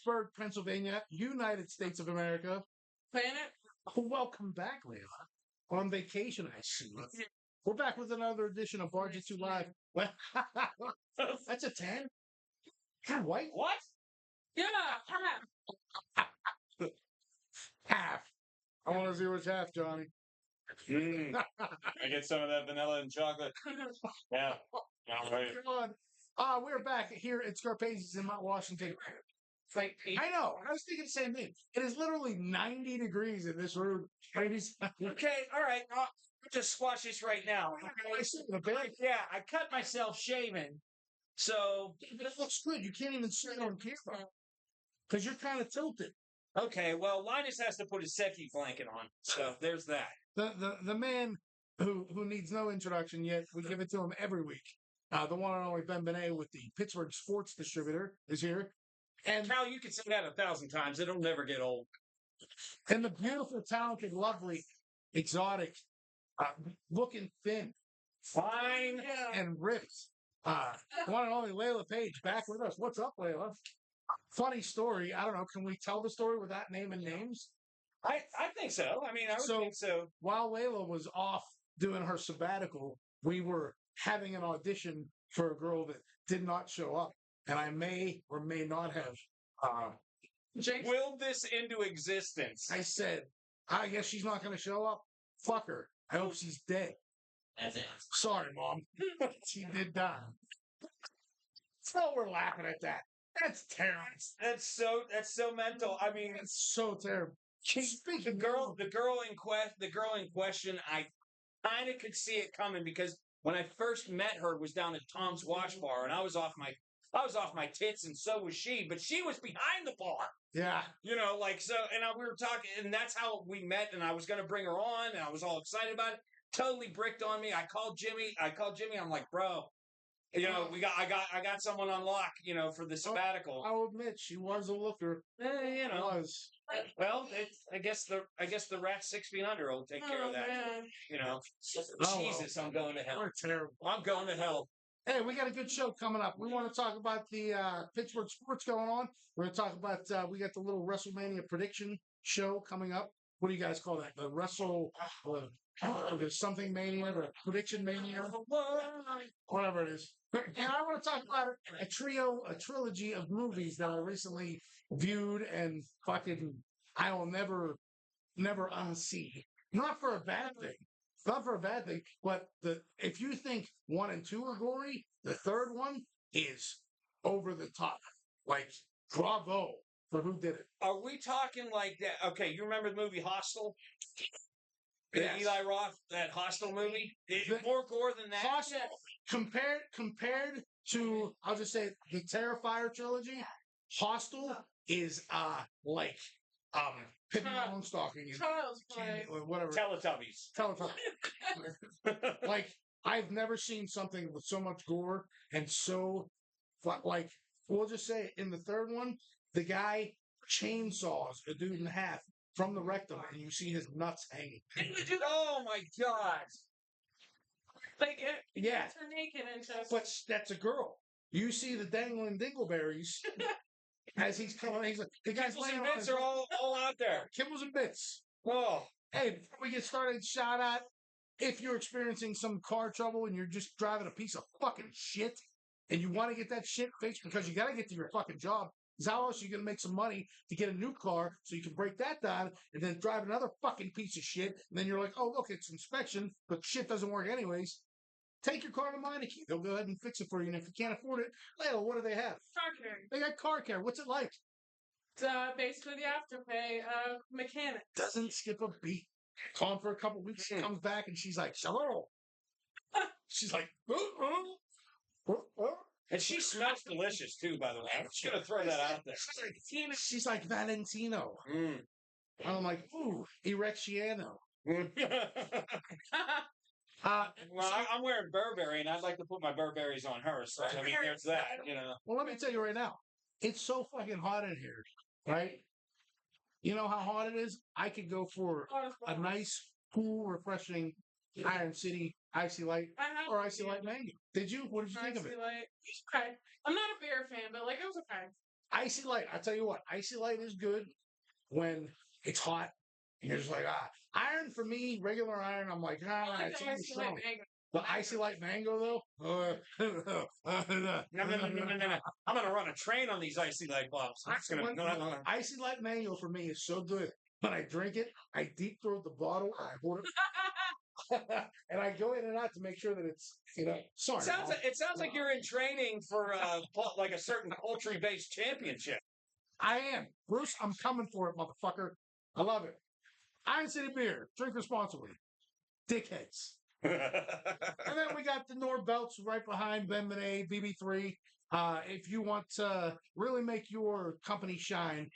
Pittsburgh, Pennsylvania, United States of America. Planet? Welcome back, Layla. On vacation, I see. We're back with another edition of Bar-jutsu Live. Well, that's a 10. God, white? What? Yeah, Half. I want to see what's half, Johnny. I get some of that vanilla and chocolate. Yeah. All right. God. We're back here at Scarpaci's in Mount Washington. I know. I was thinking the same thing. It is literally 90 degrees in this room. Ladies. Okay, all right. I'll just squash this right now. I see the bag. Yeah, I cut myself shaving. So, It looks good. You can't even see it on camera. Because you're kind of tilted. okay, well, Linus has to put his Seki blanket on. So, there's that. The man who needs no introduction yet, we give it to him every week. The one and only Ben Bena with the Pittsburgh Sports Distributor is here. And Cal, you can say that 1,000 times. It'll never get old. And the beautiful, talented, lovely, exotic, looking thin, fine, and ripped. One and only Layla Page back with us. What's up, Layla? Funny story. I don't know. Can we tell the story without naming names? I think so. I mean, I would think so. While Layla was off doing her sabbatical, we were having an audition for a girl that did not show up. And I may or may not have willed this into existence. I said, I guess she's not going to show up. Fuck her. I hope she's dead. That's it. Sorry, Mom. She did die. So we're laughing at that. That's terrible. That's so mental. I mean, It's so terrible. the girl in question, I kind of could see it coming because when I first met her, it was down at Tom's Watch Bar, and I was off my tits, and so was she. But she was behind the bar. Yeah. You know, like so, and we were talking, and that's how we met. And I was going to bring her on, and I was all excited about it. Totally bricked on me. I called Jimmy. I'm like, bro, you know, I got someone on lock, you know, for the sabbatical. I'll admit she was a looker. You know, Was. well, I guess the rat 6 feet under will take care of that. Man. You know, Oh, Jesus, I'm going to hell. We're terrible. I'm going to hell. Hey, we got a good show coming up. We want to talk about the Pittsburgh sports going on. We're going to talk about, we got the little Wrestlemania prediction show coming up. What do you guys call that? The there's something mania, the prediction mania, whatever it is. And I want to talk about a trilogy of movies that I recently viewed and fucking I will never unsee. Not for a bad thing. Not for a bad thing, but if you think 1 and 2 are gory, the third one is over the top. Like, bravo for who did it. Are we talking like that? Okay, you remember the movie Hostel? The Yes. Eli Roth, that Hostel movie? The- More gore than that? Hostel, compared to, I'll just say, the Terrifier trilogy, Hostel is like Pippi Longstocking and Child's play. or whatever. Teletubbies. Teletubbies. Like, I've never seen something with so much gore and so, like, we'll just say in the third one, the guy chainsaws a dude in half from the rectum and you see his nuts hanging. Oh my God. Like, it Yeah. gets her naked and just. But that's a girl. You see the dangling dingleberries as he's coming. He's like, the guy's Kibbles laying and on bits his are all out there. kibbles and bits. Oh. Hey, before we get started, shout out if you're experiencing some car trouble and you're just driving a piece of fucking shit and you want to get that shit fixed because you got to get to your fucking job. Because how else are you going to make some money to get a new car so you can break that down and then drive another fucking piece of shit? And then you're like, oh, look, it's inspection, but shit doesn't work anyways. Take your car to Meineke. They'll go ahead and fix it for you. And if you can't afford it, well, what do they have? Car care. They got car care. What's it like? It's basically the afterpay of mechanic. Doesn't skip a beat. Gone for a couple weeks, comes back, and she's like, hello. She's like, And she smells delicious too, by the way. I'm just gonna throw that out there. She's like Valentino. Mm. And I'm like, ooh, Erecciano. Well, I'm wearing Burberry, and I'd like to put my Burberries on her. So I mean, there's that. You know. Well, let me tell you right now, it's so fucking hot in here, right? You know how hot it is? I could go for a nice, cool, refreshing Iron City Icy Light or Icy Light Mango. Did you? What did you think of it? Light. Okay. I'm not a beer fan, but like it was okay. Icy Light. I tell you what, Icy Light is good when it's hot and you're just like, ah. Iron for me, regular iron, I'm like, I ah, like it's the too ice strong. light mango. The Icy Light Mango, though? No, no, no, no, no, no. I'm gonna run a train on these icy light bulbs. I'm just gonna. No, no, no, no. Icy Light Mango for me is so good. When I drink it, I deep throat the bottle, I hold it, and I go in and out to make sure that it's, sorry. It sounds like you're in training for like a certain poultry-based championship. I am. Bruce, I'm coming for it, motherfucker. I love it. Iron City Beer. Drink responsibly. Dickheads. And then we got the Noor Belts right behind Ben Bena, BB3. If you want to really make your company shine,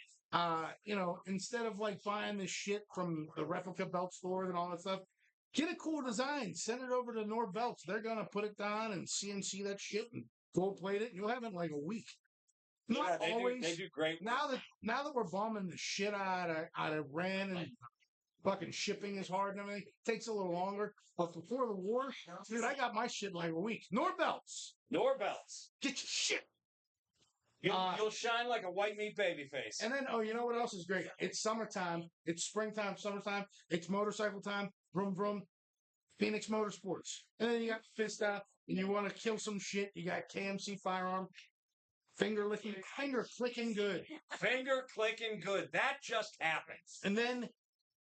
instead of like buying this shit from the replica belt stores and all that stuff, get a cool design. Send it over to Noor Belts. They're gonna put it down and CNC that shit and gold plate it. And you'll have it in like a week. Not Yeah, always. They do great. Now that we're bombing the shit out of Iran and fucking shipping is hard and everything, it takes a little longer. But before the war, dude, I got my shit in like a week. Noor Belts. Noor Belts. Get your shit. You'll shine like a white meat baby face. And then, you know what else is great? It's summertime. It's springtime, summertime. It's motorcycle time. Vroom, vroom. Phoenix Motorsports. And then you got Fista, and you want to kill some shit. You got KMC Firearms. Finger clicking good. Finger clicking good. That just happens. And then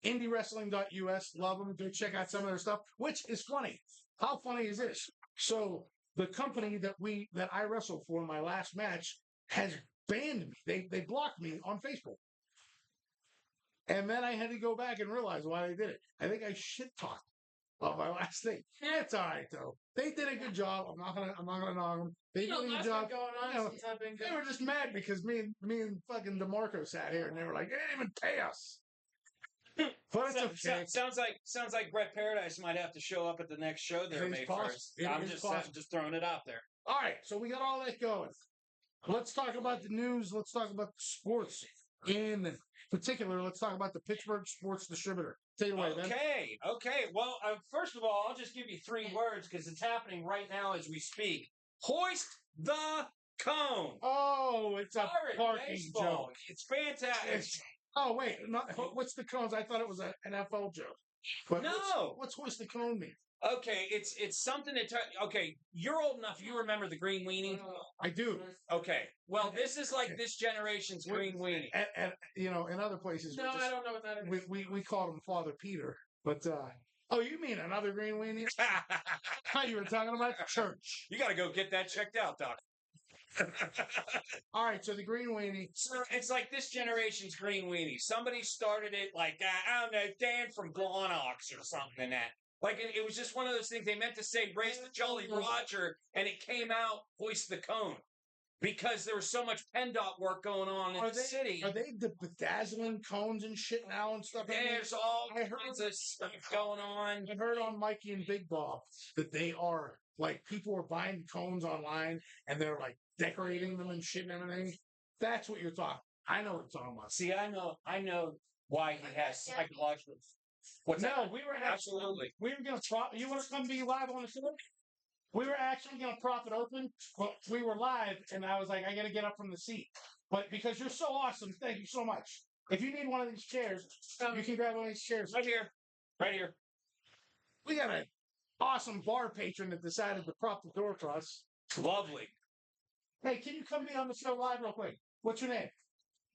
IndieWrestling.us. Love them. Go check out some of their stuff, which is funny. How funny is this? So the company that I wrestled for in my last match has banned me. They blocked me on Facebook. And then I had to go back and realize why they did it. I think I shit talked on my last thing. It's all right though. They did a good job. I'm not gonna knock them. They did a good job. Going on since I've been They were just mad because me and fucking DeMarco sat here and they were like, they didn't even pay us. But it's okay. Sounds like Brett Paradise might have to show up at the next show there, May 1st. I'm just throwing it out there. All right, so we got all that going. Let's talk about the news. Let's talk about the sports. In particular, let's talk about the Pittsburgh Sports Distributor. Take it away, man. Okay. Well, first of all, I'll just give you 3 words because it's happening right now as we speak. Hoist the cone. Oh, it's a parking baseball. joke. It's fantastic. Oh, wait. What's the cones? I thought it was an NFL joke. But no. What's hoist the cone mean? Okay, it's something that... okay, you're old enough. You remember the green weenie? I do. Okay. Well, this is like this generation's green weenie. And in other places... No, I don't know what that is. We called him Father Peter. But, oh, you mean another green weenie? How you were talking about church. You got to go get that checked out, Doc. All right, so the green weenie. So it's like this generation's green weenie. Somebody started it like, I don't know, Dan from Blawnox or something in that. Like, it was just one of those things. They meant to say, raise the Jolly Roger, and it came out, hoist the cone. Because there was so much PennDOT work going on in the city. Are they the bedazzling cones and shit now and stuff? There's all kinds of stuff going on. I heard on Mikey and Big Bob that they are, like, people are buying cones online, and they're, like, decorating them and shit and everything. That's what you're talking. I know what you're talking about. See, I know why he has psychological... What's that? We were absolutely. We were going to prop. You want to come be live on the show? We were actually going to prop it open, but we were live, and I was like, I got to get up from the seat. But because you're so awesome, thank you so much. If you need one of these chairs, you can grab one of these chairs. Right here. Right here. We got an awesome bar patron that decided to prop the door for us. Lovely. Hey, can you come be on the show live real quick? What's your name?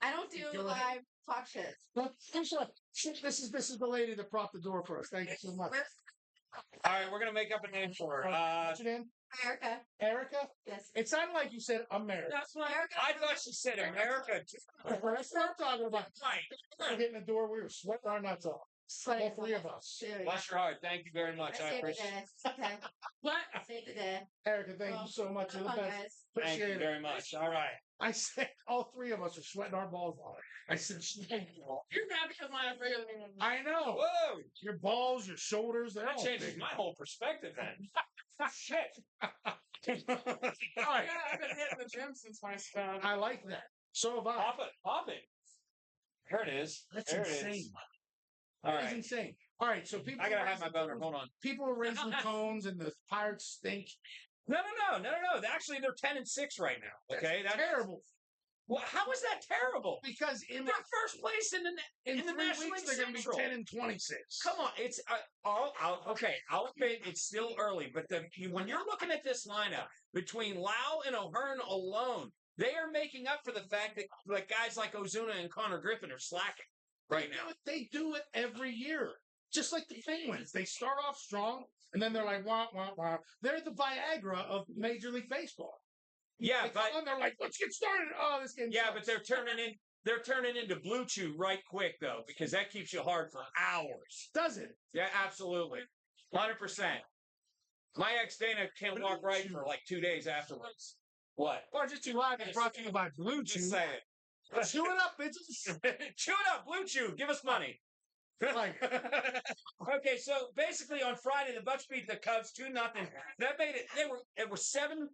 I don't do live talk shit. No, this is the lady that propped the door for us. Thank you so much. All right, we're gonna make up a name for her. What's your name? Erica. Erica? Yes. It sounded like you said America. That's what Erica. I thought she said America. That's what I'm talking about. Right. We were getting the door. We were sweating our nuts off. All 3 of us. Bless your heart. Thank you very much. I appreciate it. Okay. What? Save the day. You're thank you so much. You're the Come on, best. guys. Thank Appreciate you it. very much. All right. I said all 3 of us are sweating our balls off. I said, thank you all. You're mad because mine are bigger than yours. I know. Whoa! Your balls, your shoulders, they're That all changes big. my whole perspective then. Shit. All right. Yeah, I've been hitting the gym since my stuff. I like that. So have I. Pop it. There it is. That's there insane. It is. All That's right. insane. All right, so people. I gotta are have my raising boner. cones. Hold on. People are raising cones, and the pirates stink. No. Actually, they're 10-6 right now. Okay, That's terrible. Well, how is that terrible? Because in They're first place in the in in the 3 National weeks League they're going to be Central. 10-26. Come on, it's okay. I'll admit it's still early, but when you're looking at this lineup between Lau and O'Hearn alone, they are making up for the fact that like guys like Ozuna and Connor Griffin are slacking right now. They do it every year. Just like the Penguins. They start off strong, and then they're like, wah, wah, wah. They're the Viagra of Major League Baseball. Yeah, They but come on, they're like, let's get started. Oh, this game yeah, sucks. but they're turning into Blue Chew right quick though, because that keeps you hard for hours. Does it? Yeah, absolutely, 100%. My ex Dana can't walk right for like 2 days afterwards. What? Bar-jutsu Live is brought to you by Blue Chew. Just say it. Chew it up, bitches. Chew it up, Blue Chew. Give us money. Like, Okay, so basically on Friday the Bucks beat the Cubs 2-0. That made it. It were seven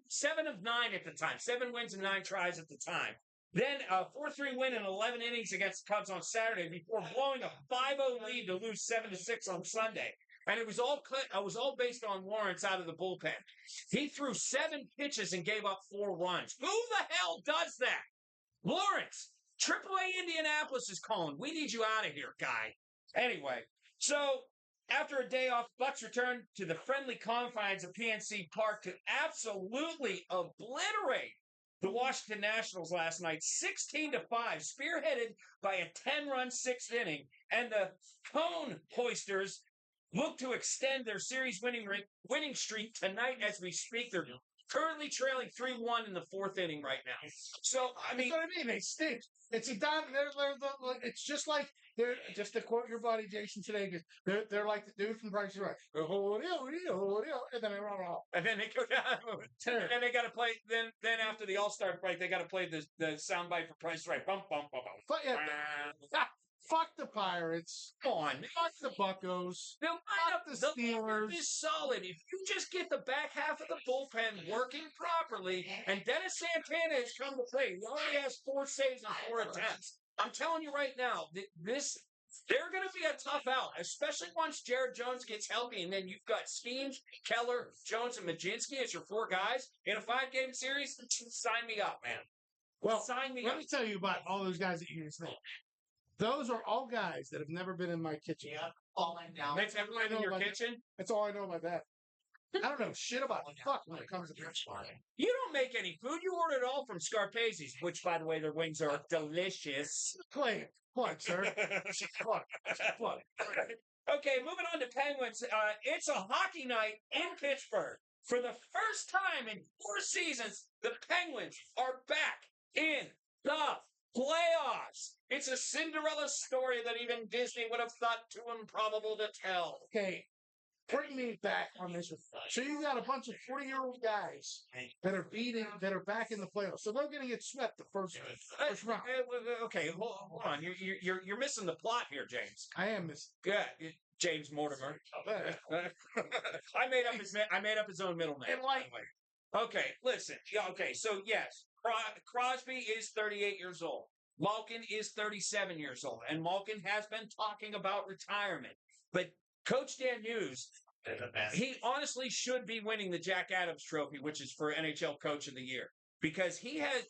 of 9 at the time. 7 wins and 9 tries at the time. Then a 4-3 win in 11 innings against the Cubs on Saturday before blowing a 5-0 lead to lose 7-6 on Sunday. And it was all based on Lawrence out of the bullpen. He threw 7 pitches and gave up 4 runs. Who the hell does that? Lawrence. AAA Indianapolis is calling. We need you out of here, guy. Anyway, so after a day off, Bucks returned to the friendly confines of PNC Park to absolutely obliterate the Washington Nationals last night, 16-5, spearheaded by a 10-run 6th inning, and the Cone Hoisters look to extend their series winning streak tonight as we speak. They're currently trailing 3-1 in the 4th inning right now. So, I mean... That's what I mean. They stink. It's a it's just like, they're, just to quote your buddy Jason today, they're like the dude from Price is Right. And then they run off. And then they go down. And then they got to play, then after the All-Star break, they got to play the soundbite for Price is Right. Bum, bum, bum, bum. But yeah, fuck the Pirates. Come on. Fuck the Buccos. The Fuck the Steelers. is solid. If you just get the back half of the bullpen working properly, and Dennis Santana has come to play. He already has 4 saves and 4 attempts. I'm telling you right now, they're going to be a tough out, especially once Jared Jones gets healthy, and then you've got Skeens, Keller, Jones, and Majinski as your 4 guys in a 5-game series. Sign me up, man. Well, sign me let up. me tell you about all those guys that you just named. Those are all guys that have never been in my kitchen. Yeah, falling down. That's everyone in your kitchen? That's all I know about that. I don't know shit about fuck when it comes to French fry. You don't make any food. You order it all from Scarpaci's, which, by the way, their wings are delicious. Plug, sir. Plug. Okay, moving on to Penguins. It's a hockey night in Pittsburgh. For the first time in 4 seasons, the Penguins are back in the playoffs. It's a Cinderella story that even Disney would have thought too improbable to tell. Okay, bring me back on this one. So you got a bunch of 40-year-old guys that are back in the playoffs. So they're going to get swept the first round. Okay, hold on. You're missing the plot here, James. I am missing. Good, James Mortimer. I made up his own middle name. Okay, listen. Yeah, okay, so yes, Crosby is 38 years old. Malkin is 37 years old, and Malkin has been talking about retirement. But Coach Dan Hughes, he honestly should be winning the Jack Adams Trophy, which is for NHL Coach of the Year, because he has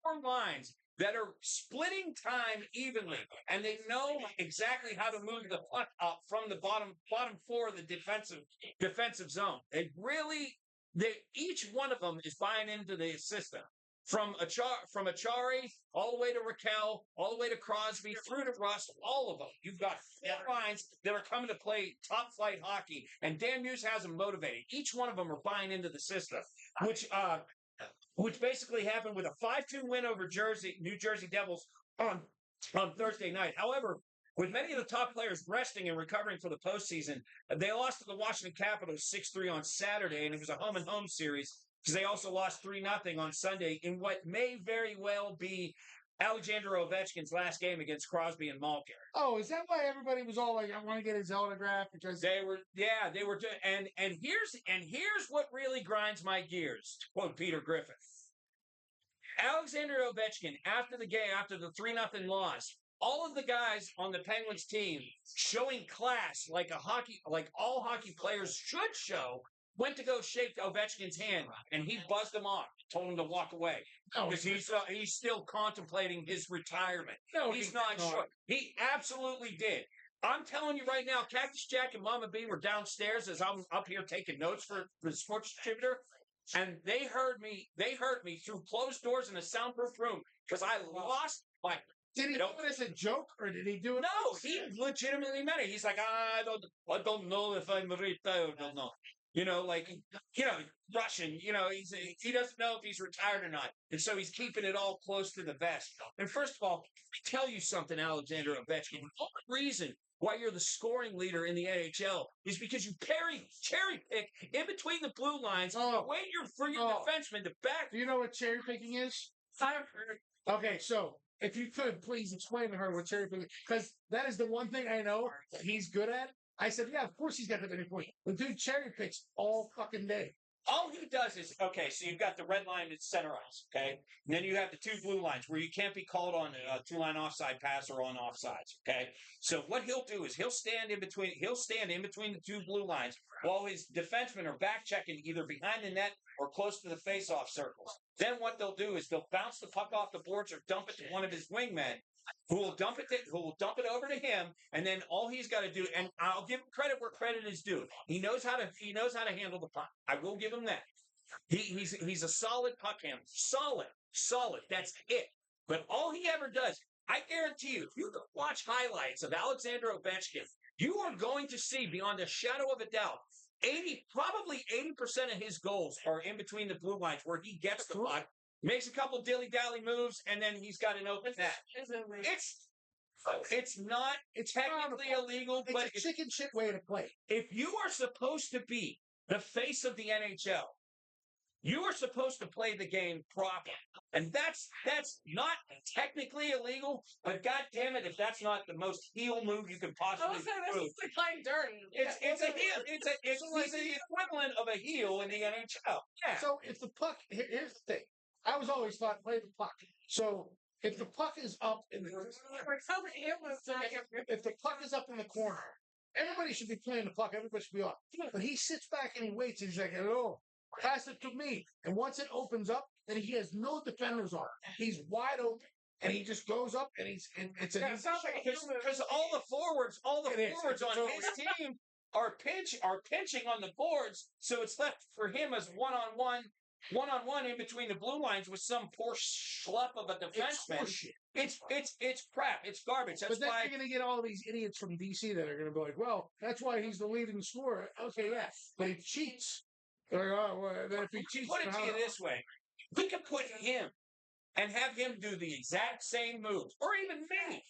4 lines that are splitting time evenly, and they know exactly how to move the puck up from the bottom 4 of the defensive zone. Each one of them is buying into the system. From Achari, all the way to Raquel, all the way to Crosby, through to Russ, all of them. You've got 4 lines that are coming to play top-flight hockey, and Dan Muse has them motivated. Each one of them are buying into the system, which basically happened with a 5-2 win over New Jersey Devils on Thursday night. However, with many of the top players resting and recovering for the postseason, they lost to the Washington Capitals 6-3 on Saturday, and it was a home-and-home series because they also lost 3-0 on Sunday in what may very well be Alexander Ovechkin's last game against Crosby and Malkin. Oh, is that why everybody was all like, "I want to get his autograph"? Because they were, and here's what really grinds my gears. To quote Peter Griffin, Alexander Ovechkin after the game, after the 3-0 loss, all of the guys on the Penguins team showing class like all hockey players should show, went to go shake Ovechkin's hand, and he buzzed him off, told him to walk away No, because he's still contemplating his retirement. no, He's not sure. He absolutely did. I'm telling you right now, Cactus Jack and Mama B were downstairs as I'm up here taking notes for the sports distributor, and they heard me through closed doors in a soundproof room because I lost my. Did he do it as a joke, or did he do it? No, he legitimately meant it. He's like, I don't know if I'm retired or not. Russian. He doesn't know if he's retired or not, and so he's keeping it all close to the vest. And first of all, let me tell you something, Alexander Ovechkin. The only reason why you're the scoring leader in the NHL is because you cherry pick in between the blue lines, wait for your defenseman to back. Do you know what cherry picking is? I've heard. Okay, so if you could please explain to her what cherry picking, because that is the one thing I know that he's good at. I said, yeah, of course he's got the many point. The dude cherry picks all fucking day. All he does is, okay, so you've got the red line that's center ice, okay? And then you have the two blue lines where you can't be called on a two-line offside pass or on offsides, okay? So what he'll do is he'll stand in between the two blue lines while his defensemen are back checking either behind the net or close to the face-off circles. Then what they'll do is they'll bounce the puck off the boards or dump it to one of his wingmen, who will dump it over to him, and then all he's got to do, and I'll give him credit where credit is due. He knows how to handle the puck. I will give him that. He's a solid puck handler. Solid. That's it. But all he ever does, I guarantee you, if you watch highlights of Alexander Ovechkin, you are going to see beyond a shadow of a doubt, probably 80% of his goals are in between the blue lines where he gets the puck, makes a couple dilly-dally moves, and then he's got an open net. It's not technically illegal, but It's a chicken shit way to play. if you are supposed to be the face of the NHL, you are supposed to play the game proper. And that's not technically illegal, but God damn it, if that's not the most heel move you can I possibly was saying do. this is like dirt. It's a heel. He's the equivalent of a heel in the NHL. Yeah. So if the puck, here's the thing. I was always thought play the puck. So if the puck is up in the if the puck is up in the corner, everybody should be playing the puck. Everybody should be off. But he sits back and he waits and he's like, hello, pass it to me. And once it opens up, then he has no defenders on it. He's wide open. And he just goes up and it's because all the forwards on his team are pinching on the boards, so it's left for him as one-on-one in between the blue lines with some poor schlup of a defenseman. It's crap. It's garbage. That's but then why you're going to get all these idiots from DC that are going to be like, well, that's why he's the leading scorer. Okay, yeah, but he cheats. Like, oh, well, then if he cheats, put it to you this way: we could put him and have him do the exact same moves, or even me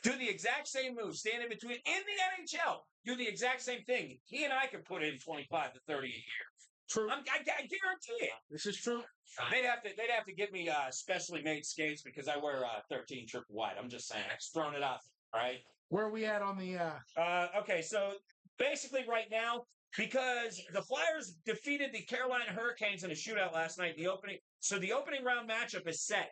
do the exact same moves, stand in between in the NHL, do the exact same thing. He and I could put in 25 to 30 a year. True. I guarantee it. This is true. They'd have to give me specially made skates because I wear 13 triple white. I'm just saying. I'm just throwing it out. All right. Where are we at on the? Okay, so basically right now, because the Flyers defeated the Carolina Hurricanes in a shootout last night, the opening round matchup is set.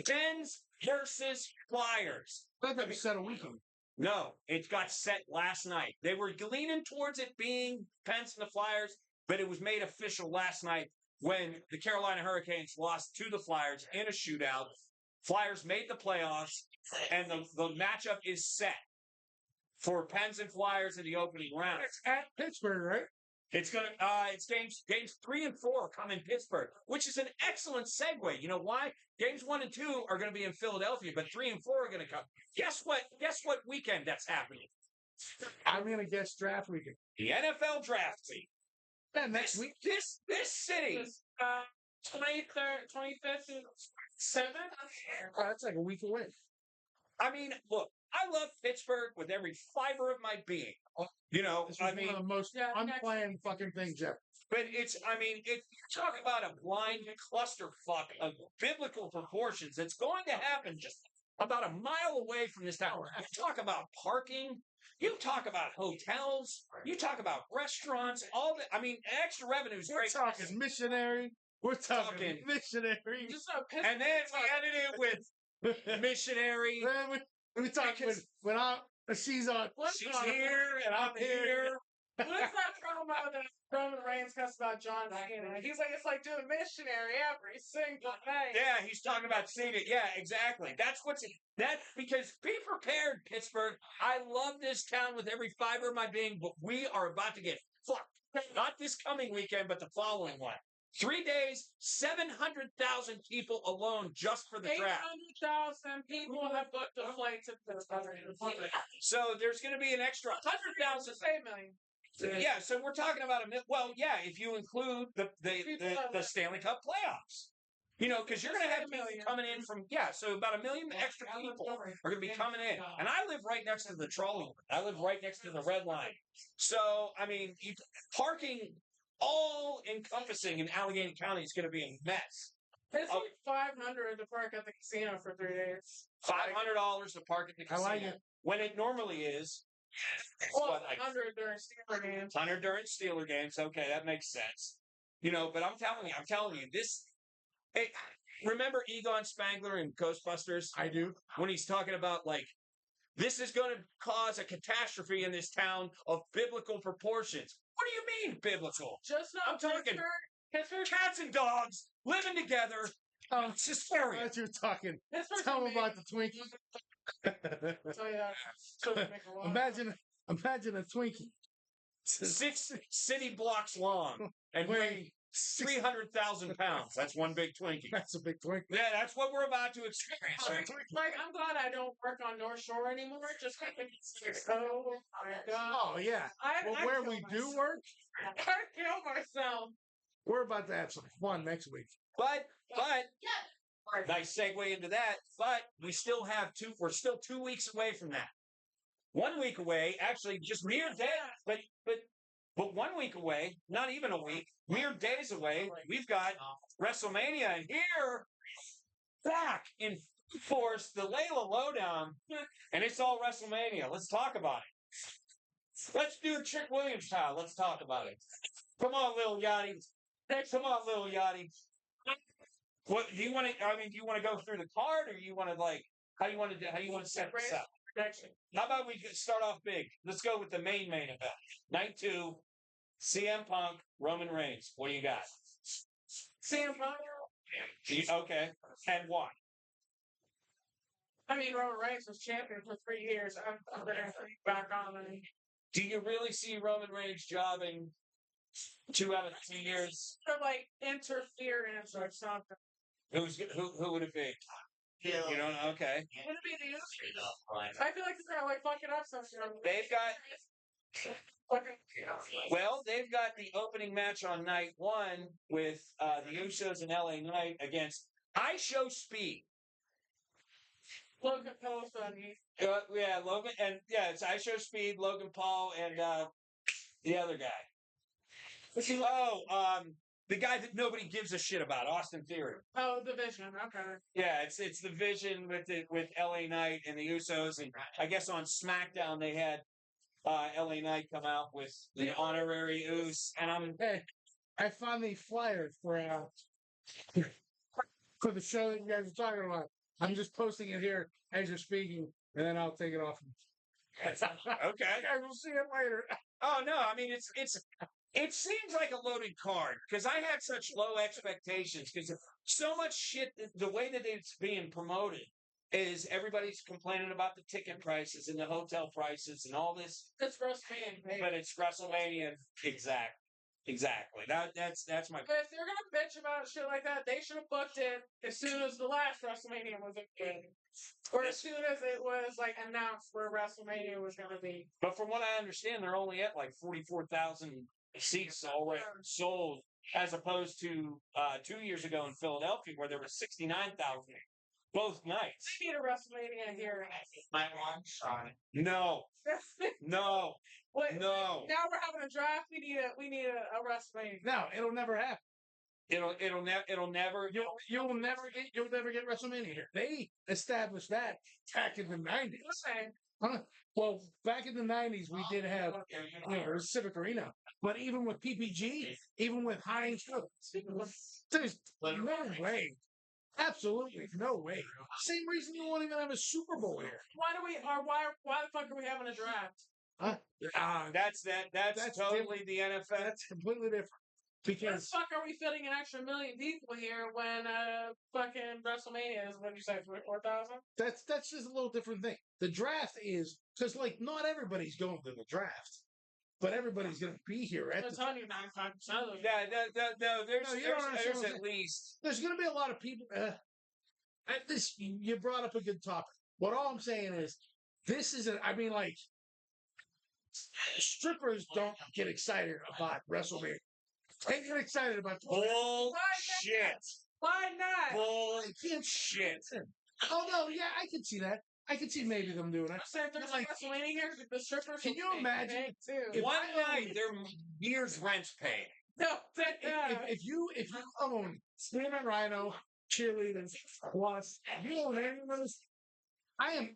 Pens versus Flyers. I thought we set a weekend. No, it got set last night. They were leaning towards it being Pens and the Flyers, but it was made official last night when the Carolina Hurricanes lost to the Flyers in a shootout. Flyers made the playoffs, and the matchup is set for Pens and Flyers in the opening round. It's at Pittsburgh, right? It's games 3 and 4 come in Pittsburgh, which is an excellent segue. You know why? Games 1 and 2 are going to be in Philadelphia, but 3 and 4 are going to come. Guess what weekend that's happening? I'm going to guess draft weekend. The NFL draft week. Yeah, next week. This city. 23rd, 25th, and 7th. That's like a week away. I mean, look, I love Pittsburgh with every fiber of my being. You know, This is one of the most unplanned fucking things ever. But if you talk about a blind clusterfuck of biblical proportions, it's going to happen just about a mile away from this town. You talk about parking, you talk about hotels, you talk about restaurants, extra revenue is We're great. talking missionary. We're talking missionary. And then we ended it with missionary. We talking when she's on. She's here and I'm here. What's that promo that Roman Reigns cuss about John Cena? He's like, it's like doing missionary every single night. Yeah, he's talking about Cena. Yeah, exactly. That's because be prepared, Pittsburgh. I love this town with every fiber of my being, but we are about to get fucked. Not this coming weekend, but the following one. 3 days, 700,000 people alone just for the draft. 800,000 people have booked a flight to Pittsburgh. So there's going to be an extra 100,000. 8 million. Yeah, so we're talking about well, yeah, if you include the Stanley Cup playoffs. You know, because you're going to have people coming in from, so about 1 million extra people are going to be coming in. And I live right next to the trolley. I live right next to the red line. So, I mean, parking all encompassing in Allegheny County is going to be a mess. It's like $500 to park at the casino for 3 days. $500 to park at the casino. I like it. When it normally is. Well, 100 during Steeler games. 100 during Steeler games. Okay, that makes sense. You know, but I'm telling you, this. Hey, remember Egon Spangler in Ghostbusters? I do. When he's talking about, like, this is going to cause a catastrophe in this town of biblical proportions. What do you mean, biblical? Just not I'm talking Pittsburgh. Cats and dogs living together. Oh, It's hysteria. as you're talking, Pittsburgh's tell them gonna about the Twinkie. So yeah, so make a lot. Imagine a Twinkie. 6 city blocks long and weighing 300,000 pounds. That's one big Twinkie. That's a big Twinkie. Yeah, that's what we're about to experience. Right? Like, I'm glad I don't work on North Shore anymore. Just oh my god. Oh yeah. Well, I where kill we do myself. work, I kill myself. we're about to have some fun next week. But nice segue into that. But we still have we're still 2 weeks away from that. 1 week away, actually, just mere days. But 1 week away, not even a week, mere days away, we've got WrestleMania, and here, back in force, the Layla Lowdown, and it's all WrestleMania. Let's talk about it. Let's do Trick Williams style. Let's talk about it. Come on, little Yachty. Come on, little Yachty. What do you want to? I mean, do you want to go through the card, or you want to how you want to set this up? How about we start off big? Let's go with the main event. Night 2, CM Punk, Roman Reigns. What do you got? CM Punk. Okay, and why? I mean, Roman Reigns was champion for 3 years. I'm going to back on him. Do you really see Roman Reigns jobbing 2 out of 3 years? For like interference or something. Who would it be? You don't know? Okay. Would it be the Usos? I feel like they're gonna like fuck it up sometime. They've got the opening match on night 1 with the Usos and LA Knight against I Show Speed. Logan Paul's funny. Logan, and it's I Show Speed, Logan Paul, and the other guy. The guy that nobody gives a shit about, Austin Theory. Oh, the Vision. Okay. Yeah, it's the Vision with LA Knight and the Usos, and I guess on SmackDown they had LA Knight come out with the honorary Us, and Hey, I found the flyer for the show that you guys are talking about. I'm just posting it here as you're speaking, and then I'll take it off. Okay. I will see it later. Oh no, I mean it seems like a loaded card because I had such low expectations because so much shit. The way that it's being promoted is everybody's complaining about the ticket prices and the hotel prices and all this. It's WrestleMania. But it's WrestleMania. Exactly. That's my. But if they're gonna bitch about shit like that, they should have booked it as soon as the last WrestleMania was in, or as soon as it was like announced where WrestleMania was gonna be. But from what I understand, they're only at like 44,000 seats already sold, as opposed to 2 years ago in Philadelphia where there were 69,000 both nights. We need a WrestleMania here. My one shot. No. Wait, No. Now we're having a draft. We need a WrestleMania. No, it'll never happen. It'll never. You'll never get WrestleMania here. They established that back in the 90s. Okay. Well, back in the 90s, we did have Civic Arena. But even with PPG, even with Heinz, there's no way. Absolutely no way. Same reason you won't even have a Super Bowl here. Why the fuck are we having a draft? That's That's totally the NFL. That's completely different. Why the Because fuck are we fitting an extra million people here when fucking WrestleMania is, what did you say, 4,000? that's just a little different thing. The draft is because like not everybody's going to the draft, but everybody's going to be here at I'm the. telling you, 95% of them. No, No, you don't understand there's what I'm at least. There's going to be a lot of people. At this, you brought up a good topic. What all I'm saying is, this is I mean, like, strippers don't get excited about WrestleMania. They get excited about Bullshit. Why not? Bullshit. Oh no, yeah, I can see that. I can see maybe them doing it. I'm saying there's Like, WrestleMania here, the strippers. can you will make imagine bank, too. if One I night, their year's rent's paid. No, if you own Steven Rhino cheerleaders plus you own any of those, I am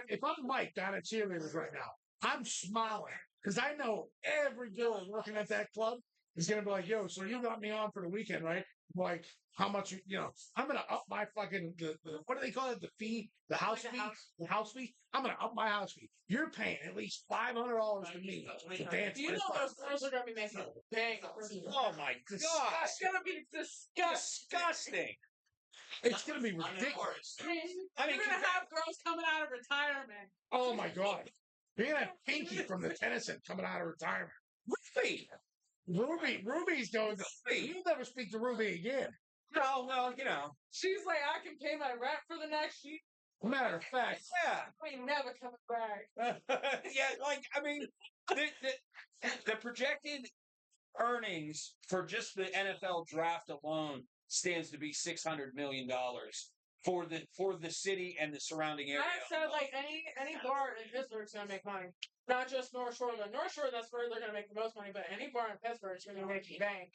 if I'm Mike down at cheerleaders right now, I'm smiling because I know every girl working at that club is gonna be like, yo, so you got me on for the weekend, right? Like, how much I'm gonna up my fucking the what do they call it? The fee, the house Like the fee, house. the house fee. I'm gonna up my house fee. You're paying at least $500 to me to dance. You know those girls are gonna be making bank. Oh my god. It's gonna be Disgusting. It's gonna be ridiculous. I mean, you're gonna have girls coming out of retirement. Oh my god. You're gonna have Pinky from the Tennyson coming out of retirement. Ruby's going to. You'll never speak to Ruby again. No, well, She's like, I can pay my rent for the next year. Matter of fact, yeah. We ain't never coming back. Yeah, like, I mean, the projected earnings for just the NFL draft alone stands to be $600 million for the city and the surrounding area. I said like any bar in Pittsburgh's gonna make money. Not just North Shore, but North Shore, that's where they're gonna make the most money, but any bar in Pittsburgh is gonna make bank.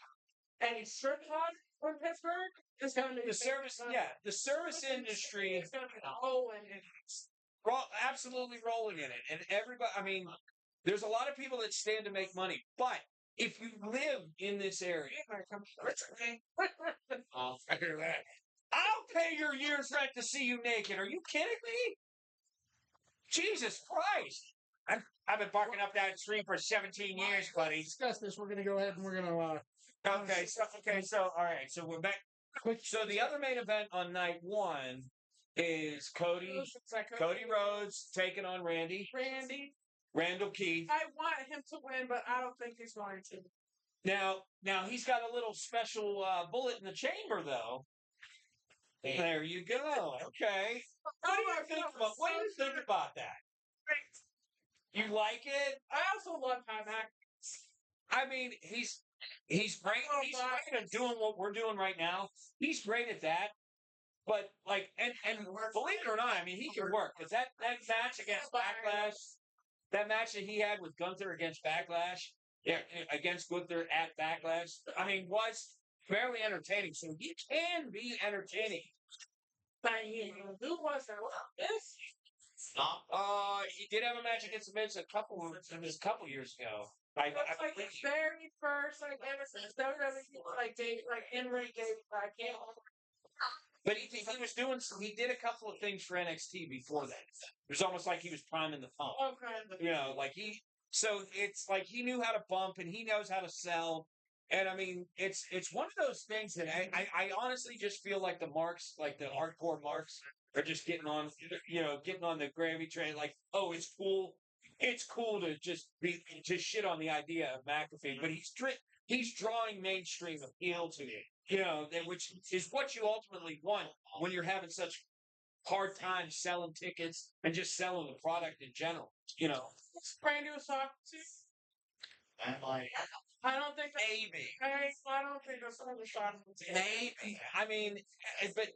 Any strip club in Pittsburgh is gonna make The service industry is gonna be rolling in it. absolutely rolling in it. And everybody, I mean, there's a lot of people that stand to make money, but if you live in this area, I hear that. I'll pay your year's rent to see you naked. Are you kidding me? Jesus Christ. I've been barking up that stream for 17 years, buddy. Discuss this. We're gonna go ahead and we're gonna. Okay, so all right, so we're back. So the other main event on night one is Cody Rhodes taking on Randall Keith. I want him to win, but I don't think he's going to. Now he's got a little special bullet in the chamber, though. There you go. Okay. What do you think about that? You like it? I also love High Mac. I mean, he's great. He's great at doing what we're doing right now. He's great at that. But like, and believe it or not, I mean, he can work because that match against Backlash, that match that he had with Gunther against Backlash, against Gunther at Backlash, I mean, was fairly entertaining. So he can be entertaining. But who was that? This? He did have a match against Vince a couple years ago. Like his very first WWE like in-ring debut. I can't. But he was doing. He did a couple of things for NXT before that. It was almost like he was priming the pump. Okay. Like he. So it's like he knew how to bump and he knows how to sell. And I mean, it's one of those things that I honestly just feel like the marks, like the hardcore marks, are just getting on the gravy train. Like, oh, it's cool. It's cool to just shit on the idea of McAfee, but he's drawing mainstream appeal to it. Which is what you ultimately want when you're having such hard time selling tickets and just selling the product in general. Brandy was talking to. I'm like, I don't think maybe. I don't think that's what was talking to. Maybe. I mean, but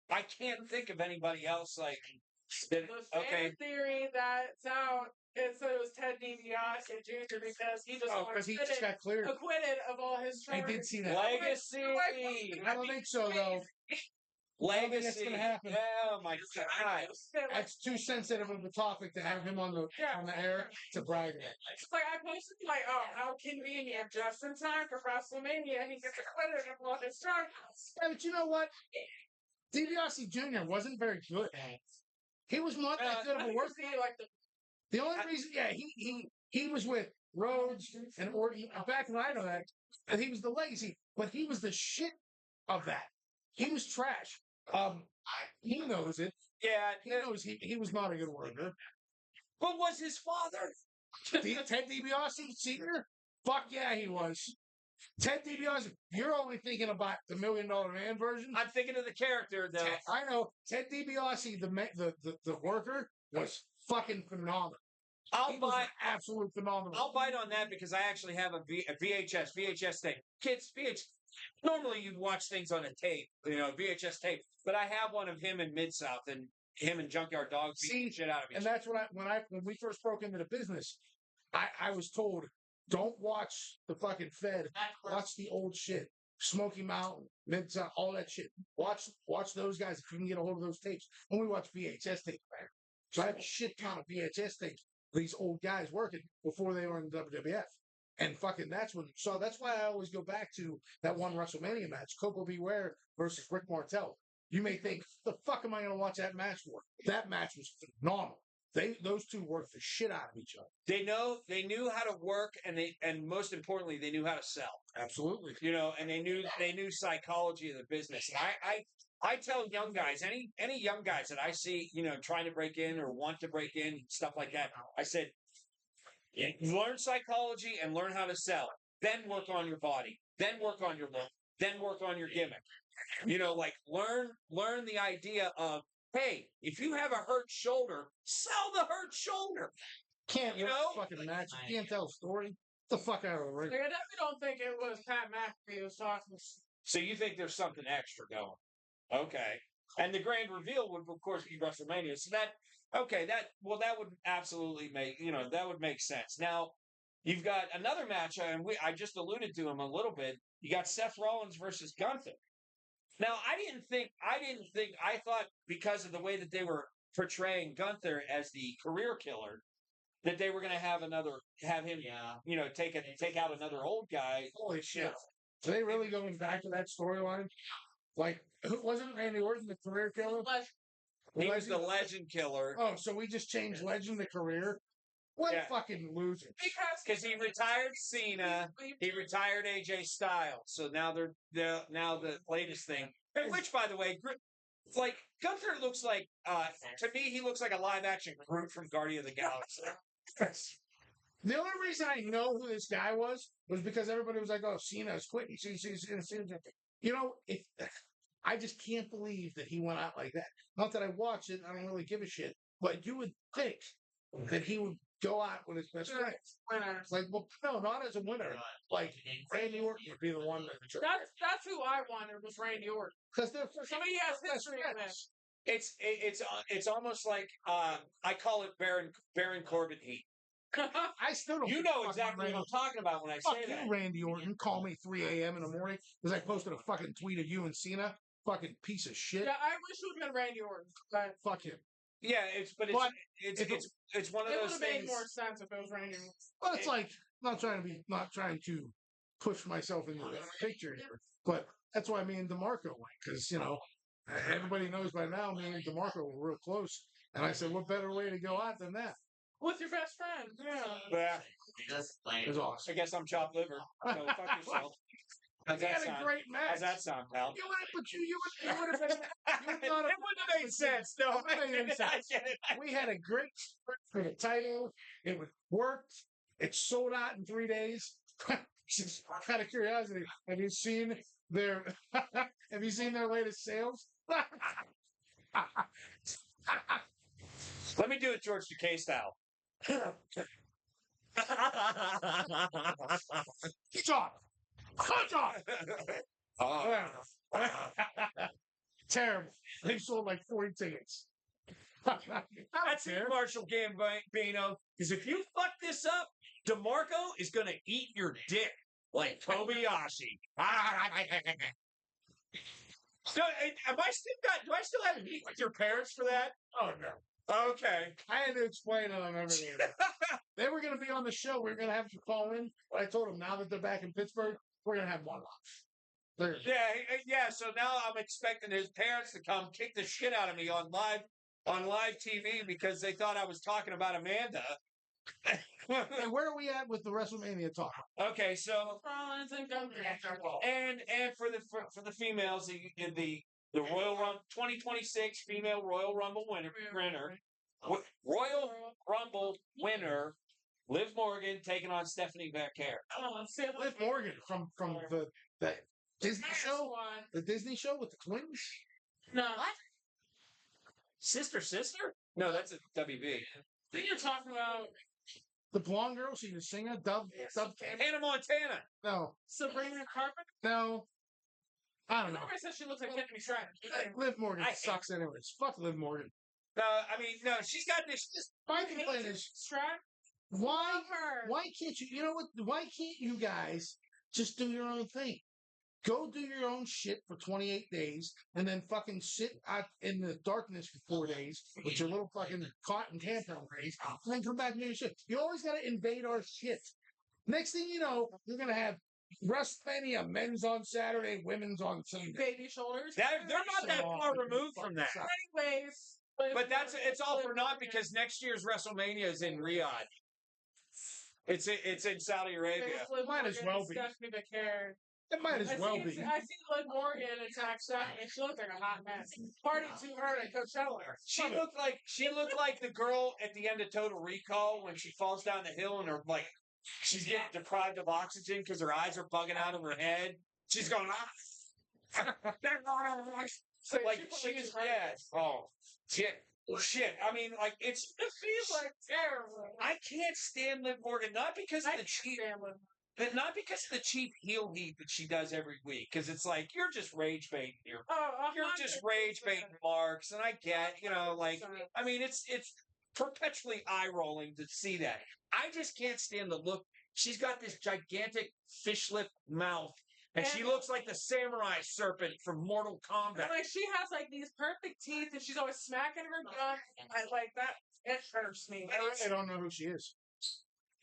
I can't think of anybody else like that. The fan theory that's out. It said it was Ted DiBiase Jr. because he just got cleared. Acquitted of all his charges. I did see that. Legacy. I don't think so though. Legacy. That's gonna happen. Oh my God. That's too sensitive of a topic to have him on the air to brag about. It's like I posted like, oh, how convenient! Just in time for WrestleMania, he gets acquitted of all his charges. Yeah, but you know what? DiBiase Jr. wasn't very good. He was not that good of a worker. Like The only reason, he He was with Rhodes and Orton. Back when I know that, and he was the legacy, but he was the shit of that. He was trash. He knows it. Yeah. He knows he was not a good worker. What was his father? Ted DiBiase Sr.? Fuck yeah, he was. Ted DiBiase, you're only thinking about the $1 Million Man version. I'm thinking of the character, though. I know Ted DiBiase, the worker, was fucking phenomenal. He was an absolute phenomenal. I'll bite on that because I actually have a VHS tape. Kids, normally you'd watch things on a tape, VHS tape. But I have one of him in Mid-South and him and Junkyard Dog beating the shit out of each other. And that's when we first broke into the business, I was told, don't watch the fucking Fed. Watch the old shit. Smoky Mountain, Mid-South, all that shit. Watch those guys if you can get a hold of those tapes. And we watch VHS tapes, man. So I have a shit ton of VHS tapes. These old guys working before they were in the WWF. And fucking that's why I always go back to that one WrestleMania match, Coco Beware versus Rick Martel. You may think, the fuck am I going to watch that match for? That match was phenomenal. Those two worked the shit out of each other. They knew how to work, and most importantly, they knew how to sell. Absolutely. And they knew psychology of the business. And I tell young guys, any young guys that I see, trying to break in or want to break in, stuff like that, I said, learn psychology and learn how to sell. Then work on your body. Then work on your look. Then work on your gimmick. Learn the idea of, hey, if you have a hurt shoulder, sell the hurt shoulder. Can't fucking match. You can't tell a story. Get the fuck out of the ring. I definitely don't think it was Pat McAfee who was talking. So you think there's something extra going? Okay. And the grand reveal would, of course, be WrestleMania. So that would absolutely make sense. Now, you've got another match, and I just alluded to him a little bit. You got Seth Rollins versus Gunther. Now, I thought because of the way that they were portraying Gunther as the career killer, that they were going to have him, take out another old guy. Holy shit. Are they really going back to that storyline? Like, wasn't Randy Orton the career killer? He was the legend killer. Oh, so we just changed legend to career? What fucking loser. Because he retired Cena, he retired AJ Styles. So now they're now the latest thing. Which, by the way, like Gunther looks like to me he looks like a live action Groot from Guardian of the Galaxy. The only reason I know who this guy was because everybody was like, "Oh, Cena's quitting." I just can't believe that he went out like that. Not that I watch it, I don't really give a shit. But you would think that he would go out with his best friends. Like, well, no, not as a winner. Like, Randy Orton would be the one that. That's who I wanted was Randy Orton. Because they're somebody has history in this. It's almost like I call it Baron Corbin heat. I still don't. You know exactly what I'm talking about when I say that. Randy Orton, call me 3 a.m. in the morning because I posted a fucking tweet of you and Cena. Fucking piece of shit. Yeah, I wish it would have been Randy Orton. But fuck him. Yeah, it's one of those things. It would have made more sense if it was Randy Orton. Well, it's like not trying to push myself into the picture here, but that's why me and DeMarco went because everybody knows by now me and DeMarco were real close, and I said, what better way to go out than that? With your best friend, yeah. It was awesome. I guess I'm chopped liver. So fuck yourself. They had a great match. How's that sound, pal? You would have been. It wouldn't have made sense. No, it wouldn't have made sense. We had a great for the title. It worked. It sold out in 3 days. Just out of curiosity, have you seen their latest sales? Let me do it George Takei style. Stop. Terrible. They sold like 40 tickets. That's it, Marshall Gambino. Because if you fuck this up, DeMarco is going to eat your dick like Kobayashi. So, do I still have to meet with your parents for that? Oh, no. Okay. I had to explain to them everything. They were going to be on the show. We were going to have to call in. But I told them now that they're back in Pittsburgh, we're going to have one off. Yeah. So now I'm expecting his parents to come kick the shit out of me on live TV because they thought I was talking about Amanda. And where are we at with the WrestleMania talk? Okay, so Rollins and Gunther. and for the females, the Royal Rumble 2026 female Royal Rumble winner, Royal Rumble winner, Liv Morgan taking on Stephanie Becker. Oh, see, Liv Morgan from the Disney show, one. the Disney show with the twins. No. What? Sister? No, that's a WB. I think you're talking about The blonde girl, she's a singer, Dub. Hannah Montana. No, Sabrina Carpenter. no, I don't know. Remember I said she looks like Tiffany Stratton. Liv Morgan I hate sucks anyways. Fuck Liv Morgan. No, I mean, no, she's got this. My complaint is Stratton. why Love her. why can't you? You know what? Why can't you guys just do your own thing? Go do your own shit for 28 days and then fucking sit out in the darkness for 4 days with your little fucking cotton tampon rays and then come back and do your shit. You always got to invade our shit. Next thing you know, you're going to have WrestleMania men's on Saturday, women's on Sunday. Baby shoulders. They're not that far removed from that. Anyways. But it's all for naught because next year's WrestleMania is in Riyadh. It's in Saudi Arabia. Might as well be. Stephanie Becker. It might as well be. I see Liv Morgan attack Stephanie, and she looked like a hot mess. Party to her at Coachella. She looked like the girl at the end of Total Recall when she falls down the hill and her she's getting deprived of oxygen because her eyes are bugging out of her head. She's going she's oh shit. I mean, she's terrible. I can't stand Liv Morgan not because of the cheap. But not because of the cheap heel heat that she does every week, because it's like, you're just rage baiting here. You're just rage baiting marks, and I get, I mean, it's perpetually eye-rolling to see that. I just can't stand the look. She's got this gigantic fish lip mouth, and she looks like the samurai serpent from Mortal Kombat. And she has these perfect teeth, and she's always smacking her gun. I like that. It hurts me. I don't know who she is.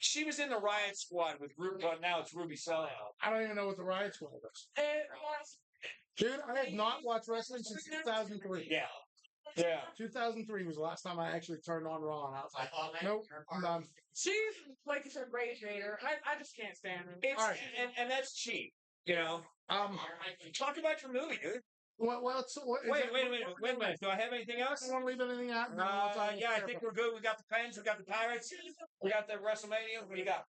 She was in the Riot Squad with Ruby, but now it's Ruby Soho. I don't even know what the Riot Squad was. It was. Dude, I have not watched wrestling since 2003. Yeah. 2003 was the last time I actually turned on Raw, and I was like, nope, I'm done. She's like you said, rage baiter. I just can't stand her. It's, and that's cheap, Talk about your movie, dude. Wait a minute. Do I have anything else? I don't want to leave anything out. Yeah, I think we're good. We got the Pens, we got the Pirates, we got the WrestleMania. What do you got?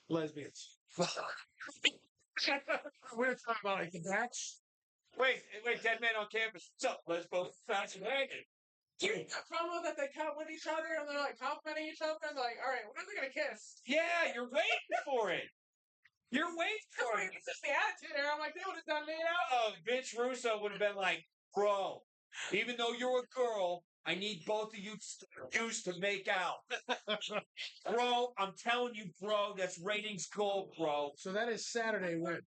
Lesbians. We're talking about the match. Wait, Dead Man on Campus. So, let's both fascinated. A promo that they cut with each other and they're complimenting each other and they're like, all right, when are they going to kiss? Yeah, you're waiting for it. You're waiting for it. It's just the attitude there. I'm like, they would have done me out. Oh, Vince Russo would have been like, bro, even though you're a girl, I need both of you to make out. Bro, I'm telling you, bro, that's ratings gold, bro. So that is Saturday when?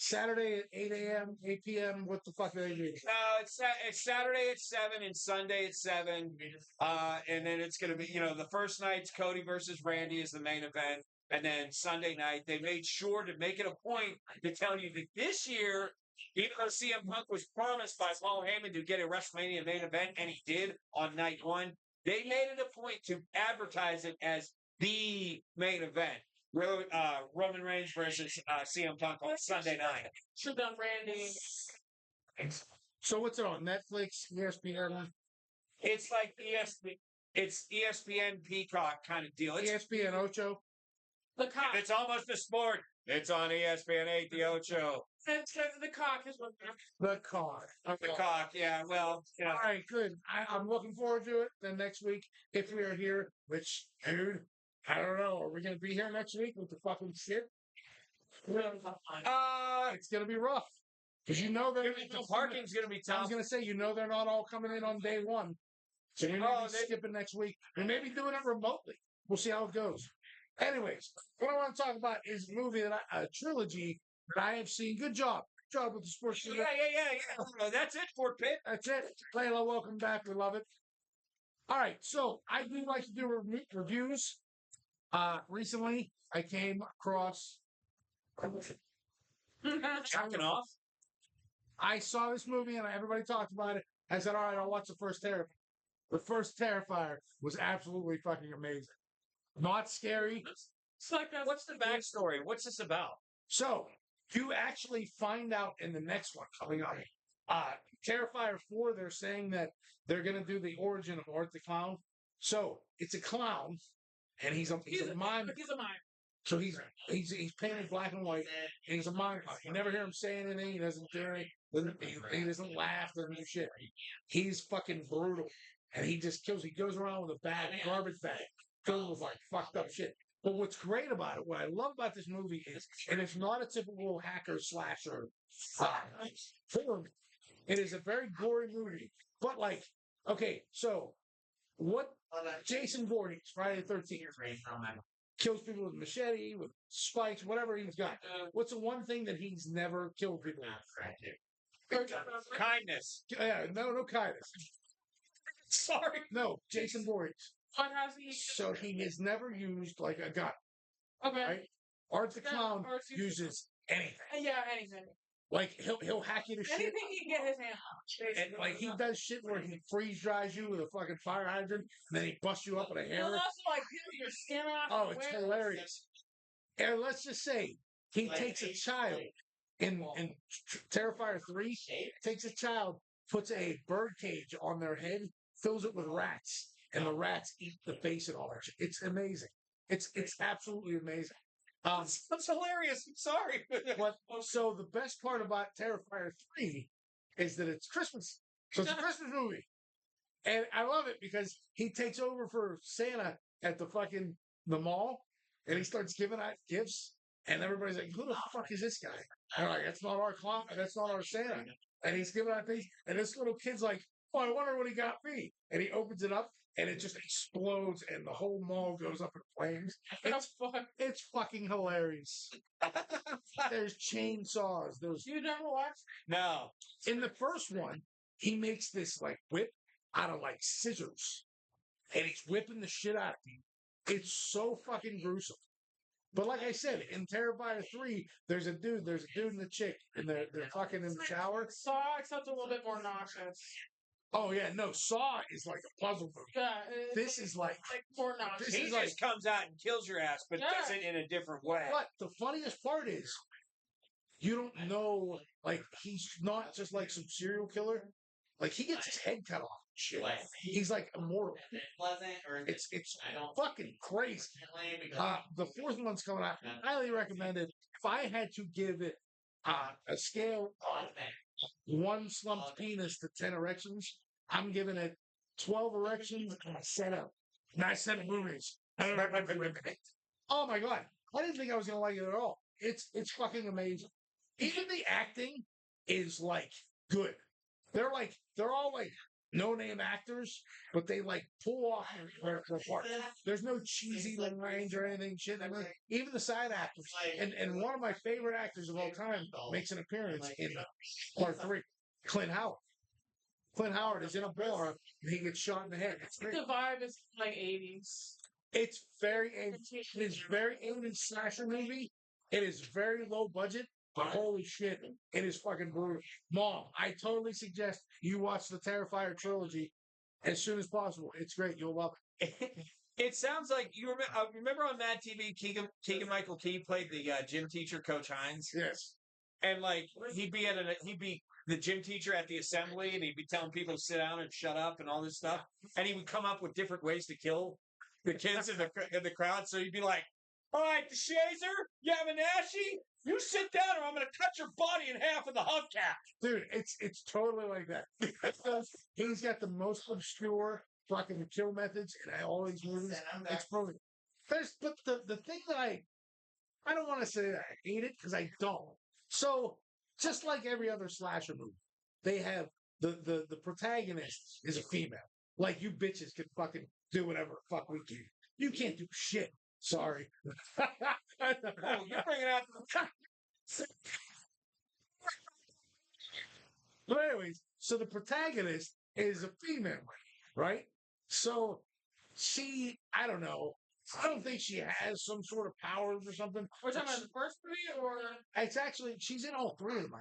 Saturday at 8 a.m., 8 p.m., what the fuck are they doing? It's Saturday at 7 and Sunday at 7. And then it's going to be, the first night's Cody versus Randy is the main event. And then Sunday night, they made sure to make it a point to tell you that this year, even though CM Punk was promised by Paul Heyman to get a WrestleMania main event, and he did on night one, they made it a point to advertise it as the main event. Roman Reigns versus CM Punk on Sunday night. Should have done Randy. So what's it on? Netflix, ESPN? It's like it's ESPN Peacock kind of deal. It's ESPN Ocho? The cock. It's almost a sport. It's on ESPN 8, the Ocho. The cock is what The Cock. The Cock, yeah. Well, All right, good. I'm looking forward to it. Then next week, if we are here, which, dude, I don't know. Are we going to be here next week with the fucking shit? It's going to be rough. Because the parking's going to be I tough. was going to say, they're not all coming in on day one. So we may be skipping next week. We may be doing it remotely. We'll see how it goes. Anyways, what I want to talk about is a movie a trilogy that I have seen. Good job. Good job with the sports. Yeah. That's it, Fort Pitt. That's it. Layla, welcome back. We love it. All right. So I do like to do reviews. Recently, I came across. Jacking off. I saw this movie and everybody talked about it. I said, all right, I'll watch the first Terrifier. The first Terrifier was absolutely fucking amazing. Not scary. It's like that. What's the backstory? What's this about? So you actually find out in the next one coming up. Terrifier 4, they're saying that they're gonna do the origin of Art the Clown. So it's a clown, and he's a mime. He's a mime. So he's painted black and white, and he's a mime. You never hear him say anything. He doesn't do anything. He doesn't laugh. Doesn't do shit. He's fucking brutal, and he just kills. He goes around with a garbage bag, filled with like fucked up shit. But what's great about it, what I love about this movie is, and it's not a typical hacker slasher film. It is a very gory movie. But like, okay, so what Jason Voorhees, Friday the 13th, kills people with machete, with spikes, whatever he's got. What's the one thing that he's never killed people with? Kindness. Yeah, no kindness. Sorry. No, Jason Voorhees. What has he? So he has never used like a gun, Okay. right? Art the Clown Art's uses anything. Yeah, anything. Like he'll hack you to shit. Anything he can get his hand on. And like he does shit where he freeze dries you with a fucking fire hydrant, and then he busts you up with a He'll hammer. also like peel your skin off. Oh, and it's wear- hilarious. And let's just say he takes a child in Terrifier 3, takes a child, puts a bird cage on their head, fills it with rats, and the rats eat the face and all that shit. It's amazing. It's absolutely amazing. That's hilarious. I'm sorry. But so the best part about Terrifier 3 is that it's Christmas. So it's a Christmas movie. And I love it because he takes over for Santa at the mall, and he starts giving out gifts, and everybody's like, who the fuck is this guy? And they're like, that's not our clown, that's not our Santa. And he's giving out things, and this little kid's like, oh, I wonder what he got me. And he opens it up, and it just explodes, and the whole mall goes up in flames. It's fucking hilarious. There's chainsaws. There's You never watched? No. in the first one, he makes this like whip out of like scissors, and he's whipping the shit out of you. It's so fucking gruesome. But like I said, in Terrifier 3, there's a dude and a chick, and they're fucking in the shower. Saw, except a little bit more nauseous. Oh yeah, no, Saw is like a puzzle movie. Yeah. This is like more nauseous. this He is just comes out and kills your ass, but Yeah. does it in a different way. But the funniest part is, you don't know, like, he's not just like some serial killer. Like, he gets his head cut off. Shit. He's like immortal. It's fucking crazy. The fourth one's coming out. Highly recommended. If I had to give it a scale of 1 slumped penis to 10 erections, I'm giving it 12 erections and a setup. Not 7 movies. Oh my god. I didn't think I was gonna like it at all. It's fucking amazing. Even the acting is like good. They're all like no-name actors, but they like pull off their part. There's no cheesy lines or anything shit. I mean, even the side actors. And one of my favorite actors of all time makes an appearance in part 3. Clint Howard. Clint Howard is in a bar and he gets shot in the head. It's great. The vibe is like 80s. It's very 80s. It is very 80s slasher movie. It is very low budget. But holy shit, it is fucking brutal. Mom, I totally suggest you watch the Terrifier trilogy as soon as possible. It's great. You'll love it. It sounds like you remember on Mad TV, Keegan Michael Key played the gym teacher, Coach Hines, Yes. and like he'd be the gym teacher at the assembly, and he'd be telling people to sit down and shut up and all this stuff, and he would come up with different ways to kill the kids in the crowd. So he'd be like, "All right, the Shazer, Yamanashi, you sit down, or I'm going to cut your body in half with a hubcap." Dude, it's totally like that. He's got the most obscure fucking kill methods in all these movies. It's brilliant. But the thing that I don't want to say that I hate it because I don't. So just like every other slasher movie, they have the protagonist is a female. Like you bitches can fucking do whatever the fuck we can. You can't do shit. Sorry. Oh, you're bringing out. But anyways, so the protagonist is a female, right? So I don't know. I don't think she has some sort of powers or something. We're talking about the first 3 or? It's actually, she's in all 3 of them.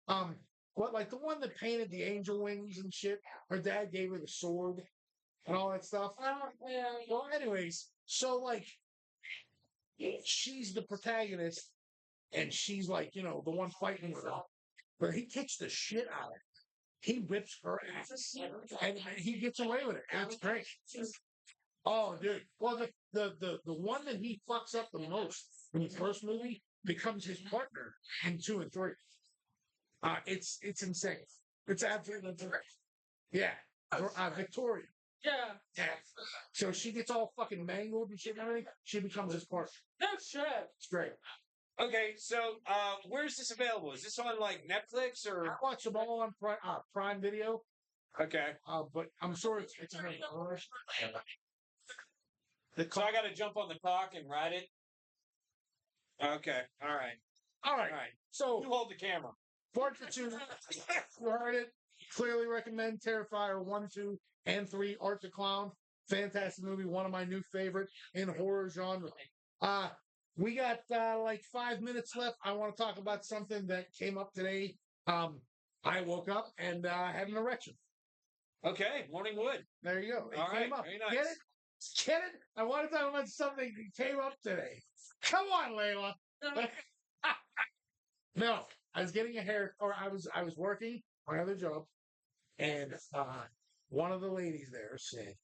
Okay. But like the one that painted the angel wings and shit, her dad gave her the sword. and all that stuff. Yeah. Well, anyways, so like she's the protagonist, and she's like, you know, the one fighting with her. But he kicks the shit out of her. He whips her ass, and he gets away with it. And it's great. Oh, dude. Well, the one that he fucks up the most in the first movie becomes his partner in 2 and 3. It's insane. It's absolutely insane. Yeah. Victoria. Yeah. Yeah. So she gets all fucking mangled and shit and everything. She becomes his partner. No shit. It's great. Okay, so where's this available? Is this on like Netflix I or? watch them all on Prime Video, Okay, but I'm sure it's so I got to jump on the clock and ride it. Okay, all right, all all right. right. So You hold the camera. Bar-jutsu, you heard it. Clearly recommend Terrifier 1, 2, and 3. Art the Clown, fantastic movie. One of my new favorite in horror genre. We got like 5 minutes left. I want to talk about something that came up today. I woke up and had an erection. Okay, morning wood. There you go. It All came right, up. very nice. Get it? Get it? I want to talk about something that came up today. Come on, Layla. No, I was getting a hair, or I was working my other job, and one of the ladies there said,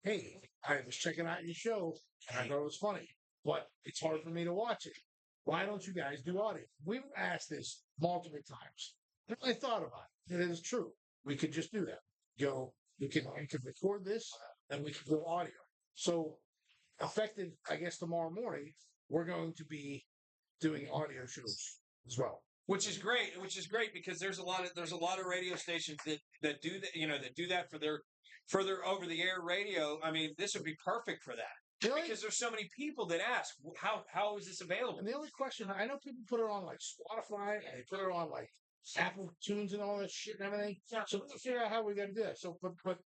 "Hey, I was checking out your show, and I thought it was funny, but it's hard for me to watch it. Why don't you guys do audio?" We've asked this multiple times. And I thought about it. It is true. We could just do that. You can record this, and we can go audio. So, effective, I guess tomorrow morning, we're going to be doing audio shows as well. Which is great because there's a lot of radio stations that do that, that do that for their over the air radio. I mean, this would be perfect for that. Because there's so many people that ask, how is this available? And the only question, I know people put it on like Spotify, and they put it on like Apple Tunes and all that shit and everything. So we'll figure out how we're going to do that. So, but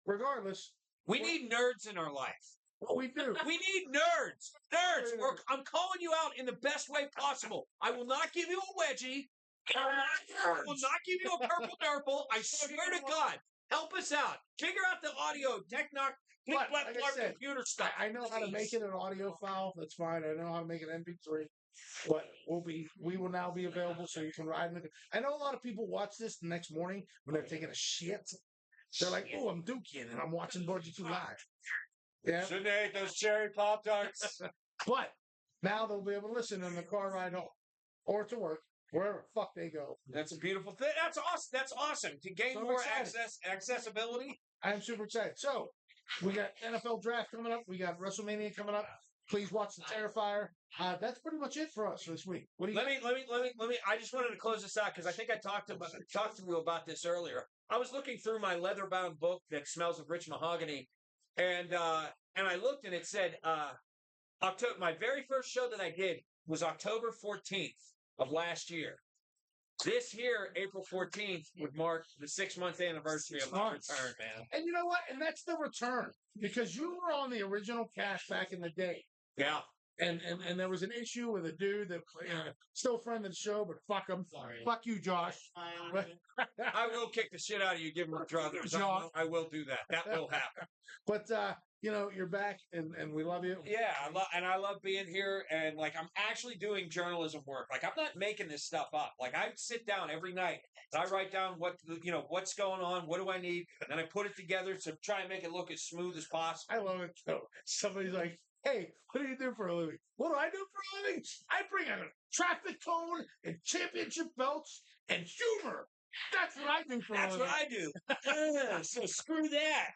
regardless, We need nerds in our life. what we do. We need nerds. Nerds. I'm calling you out in the best way possible. I will not give you a wedgie. I will not give you a purple nurple. I swear to God. Help us out. Figure out the audio But, like I said, computer stuff. I know how to make it an audio file. That's fine. I know how to make an MP3. But we will now be available so you can ride with it. I know a lot of people watch this the next morning when they're taking a shit. They're like, "Oh, I'm Duking and I'm watching Bar-jutsu live." Yeah. Shouldn't have ate those cherry Pop Tarts. But now they'll be able to listen in the car ride home or to work, wherever the fuck they go. That's a beautiful thing. That's awesome. That's awesome. To gain So more excited. accessibility. I'm super excited. So we got NFL draft coming up. We got Wrestlemania coming up. Please watch the Terrifier. That's pretty much it for us this week. What do you? Let me. I just wanted to close this out because I think I talked to you about this earlier. I was looking through my leather-bound book that smells of rich mahogany, and I looked and it said October. My very first show that I did was October 14th of last year. This year, April 14th, would mark the 6-month anniversary of my return, man. And you know what? And that's the return because you were on the original cast back in the day. Yeah. And there was an issue with a dude that still a friend of the show, but fuck him. Fuck you, Josh. I will kick the shit out of you, give him a drug. I will do that. That will happen. But you're back, and we love you. Yeah, I love being here, and like I'm actually doing journalism work. Like I'm not making this stuff up. Like I sit down every night and I write down what's going on, what do I need, and I put it together to try and make it look as smooth as possible. I love it though. Somebody's like, "Hey, what do you do for a living?" "What do I do for a living? I bring a traffic cone and championship belts and humor. That's what I do for a living." That's what I do. So screw that.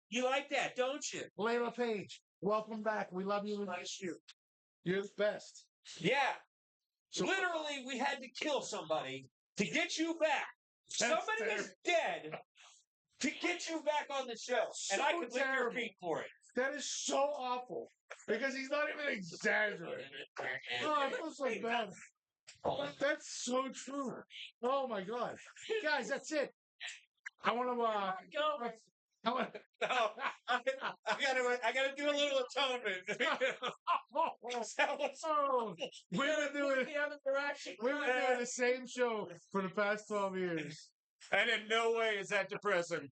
You like that, don't you? Layla Page, welcome back. We love you and miss you. You're the best. Yeah. So, literally, we had to kill somebody to get you back. Somebody is dead to get you back on the show. And I could lick your feet for it. That is so awful because he's not even exaggerating. Oh, I feel so bad. That's so true. Oh my God, guys, that's it. I want to Go. No, I gotta do a little atonement. We've been doing the other direction. we've been doing the same show for the past 12 years. And in no way is that depressing.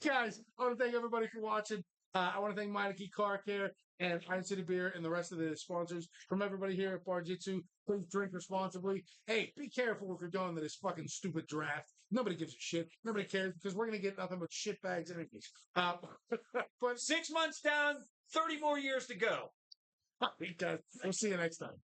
Guys, I want to thank everybody for watching. I want to thank Meineke Car Care and Iron City Beer and the rest of the sponsors. From everybody here at Bar-jutsu, please drink responsibly. Hey, be careful if you're going to this fucking stupid draft. Nobody gives a shit. Nobody cares because we're going to get nothing but shit bags anyways. But 6 months down, 30 more years to go. guys, we'll see you next time.